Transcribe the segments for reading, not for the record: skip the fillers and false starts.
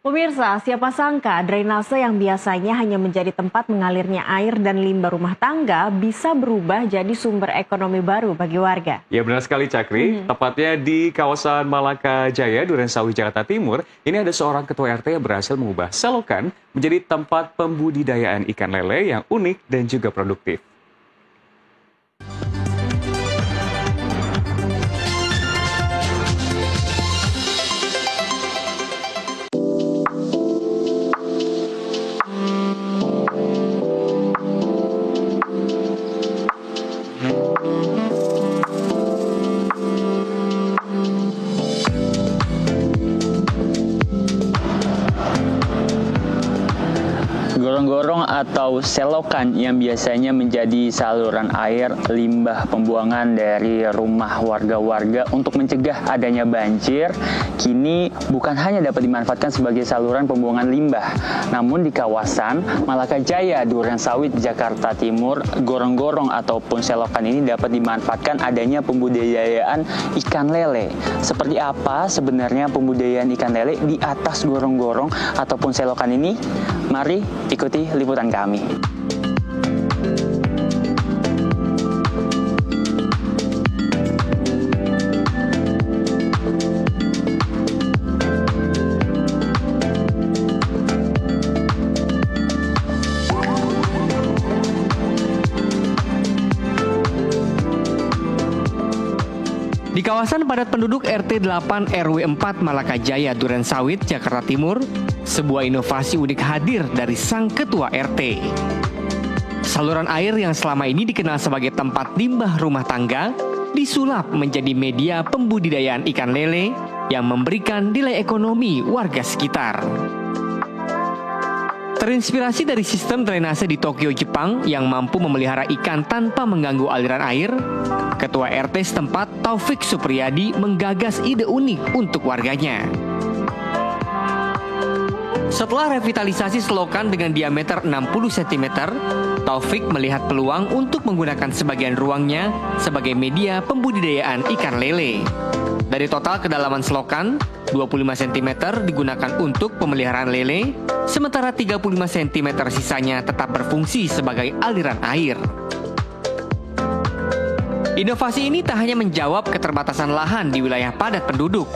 Pemirsa, siapa sangka drainase yang biasanya hanya menjadi tempat mengalirnya air dan limbah rumah tangga bisa berubah jadi sumber ekonomi baru bagi warga. Ya benar sekali Cakri, tepatnya di kawasan Malaka Jaya, Durensawit, Jakarta Timur, ini ada seorang ketua RT yang berhasil mengubah selokan menjadi tempat pembudidayaan ikan lele yang unik dan juga produktif. Gorong-gorong atau selokan yang biasanya menjadi saluran air limbah pembuangan dari rumah warga-warga untuk mencegah adanya banjir, kini bukan hanya dapat dimanfaatkan sebagai saluran pembuangan limbah, namun di kawasan Malaka Jaya, Durensawit, Jakarta Timur, gorong-gorong ataupun selokan ini dapat dimanfaatkan adanya pembudidayaan ikan lele. Seperti apa sebenarnya pembudidayaan ikan lele di atas gorong-gorong ataupun selokan ini? Mari ikuti liputan kami. Di kawasan padat penduduk RT 8 RW 4 Malaka Jaya, Durensawit, Jakarta Timur, sebuah inovasi unik hadir dari sang ketua RT. Saluran air yang selama ini dikenal sebagai tempat limbah rumah tangga disulap menjadi media pembudidayaan ikan lele yang memberikan nilai ekonomi warga sekitar. Terinspirasi dari sistem drainase di Tokyo, Jepang yang mampu memelihara ikan tanpa mengganggu aliran air, Ketua RT setempat Taufik Supriyadi menggagas ide unik untuk warganya. Setelah revitalisasi selokan dengan diameter 60 cm, Taufik melihat peluang untuk menggunakan sebagian ruangnya sebagai media pembudidayaan ikan lele. Dari total kedalaman selokan, 25 cm digunakan untuk pemeliharaan lele, sementara 35 cm sisanya tetap berfungsi sebagai aliran air. Inovasi ini tak hanya menjawab keterbatasan lahan di wilayah padat penduduk,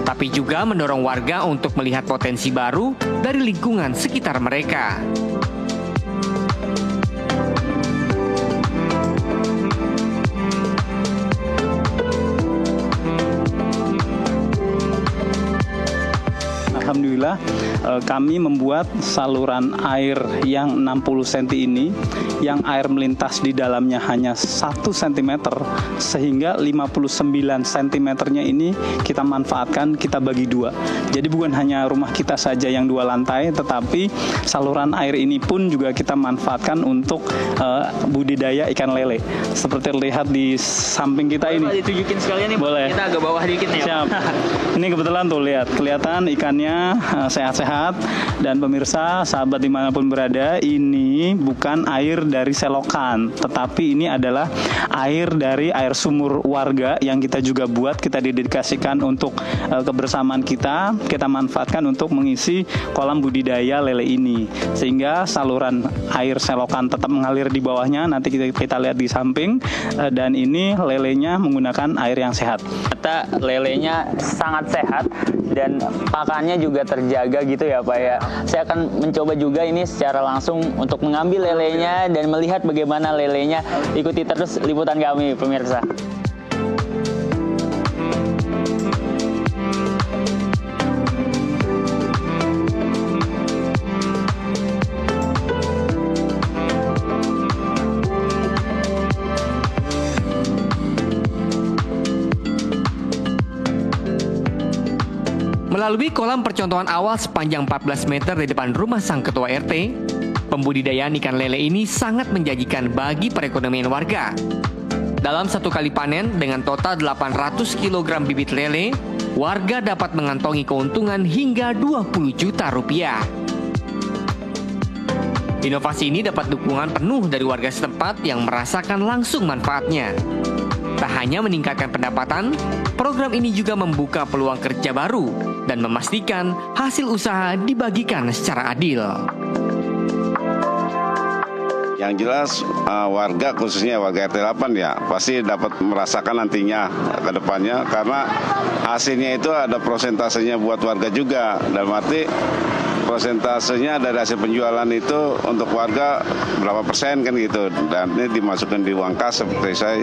tapi juga mendorong warga untuk melihat potensi baru dari lingkungan sekitar mereka. Alhamdulillah kami membuat saluran air yang 60 cm ini yang air melintas di dalamnya hanya 1 cm sehingga 59 cm-nya ini kita manfaatkan, kita bagi dua. Jadi bukan hanya rumah kita saja yang 2 lantai, tetapi saluran air ini pun juga kita manfaatkan untuk budidaya ikan lele. Seperti terlihat di samping kita ini. Boleh ditunjukin sekalian nih, boleh. Kita agak bawah dikit nih. Siap. Ini kebetulan tuh lihat, kelihatan ikannya sehat-sehat. Dan pemirsa, sahabat dimanapun berada, ini bukan air dari selokan, tetapi ini adalah air dari air sumur warga yang kita juga buat, kita dedikasikan untuk kebersamaan kita manfaatkan untuk mengisi kolam budidaya lele ini, sehingga saluran air selokan tetap mengalir di bawahnya. Nanti kita lihat di samping, dan ini lelenya menggunakan air yang sehat. Ternyata lelenya sangat sehat dan pakannya juga terjaga gitu ya Pak ya. Saya akan mencoba juga ini secara langsung untuk mengambil lelenya dan melihat bagaimana lelenya. Ikuti terus liputan kami pemirsa. Melalui kolam percontohan awal sepanjang 14 meter di depan rumah sang ketua RT, pembudidayaan ikan lele ini sangat menjanjikan bagi perekonomian warga. Dalam satu kali panen dengan total 800 kg bibit lele, warga dapat mengantongi keuntungan hingga 20 juta rupiah. Inovasi ini dapat dukungan penuh dari warga setempat yang merasakan langsung manfaatnya. Tak hanya meningkatkan pendapatan, program ini juga membuka peluang kerja baru dan memastikan hasil usaha dibagikan secara adil. Yang jelas warga, khususnya warga RT 8 ya, pasti dapat merasakan nantinya ke depannya, karena hasilnya itu ada prosentasenya buat warga juga. Dalam arti prosentasenya dari hasil penjualan itu untuk warga berapa persen kan gitu, dan ini dimasukkan di uang kas seperti saya,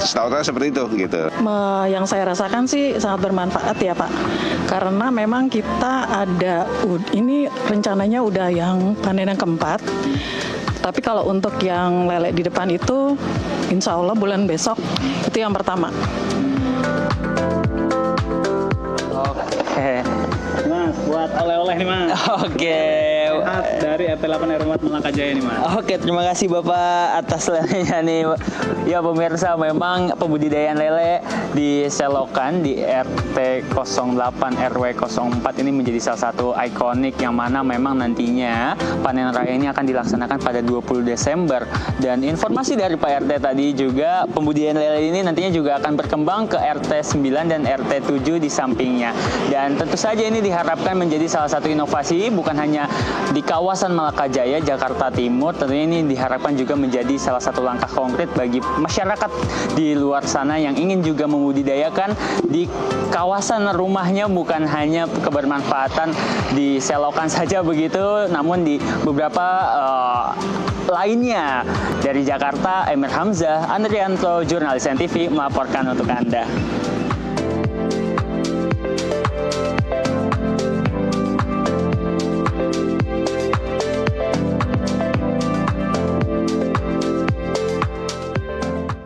setahu saya seperti itu gitu. Yang saya rasakan sih sangat bermanfaat ya Pak, karena memang kita ada, ini rencananya udah yang panen yang keempat. Tapi kalau untuk yang lele di depan itu, insya Allah bulan besok itu yang pertama. Oke. Mas, buat oleh-oleh nih Mas. Oke. Dari RT 8 RW 4 Malaka Jaya nih Mas. Oke, terima kasih Bapak atas lelenya nih. Ya pemirsa, memang pembudidayaan lele di Selokan di RT 08 RW 04 ini menjadi salah satu ikonik yang mana memang nantinya panen raya ini akan dilaksanakan pada 20 Desember. Dan informasi dari Pak RT tadi juga, pembudidayaan lele ini nantinya juga akan berkembang ke RT 9 dan RT 7 di sampingnya. Dan tentu saja ini diharapkan menjadi salah satu inovasi bukan hanya di kawasan Malaka Jaya, Jakarta Timur. Tentunya ini diharapkan juga menjadi salah satu langkah konkret bagi masyarakat di luar sana yang ingin juga membudidayakan di kawasan rumahnya, bukan hanya kebermanfaatan di Selokan saja begitu, namun di beberapa lainnya. Dari Jakarta, Emir Hamzah, Andrianto, Jurnalis NTV melaporkan untuk Anda.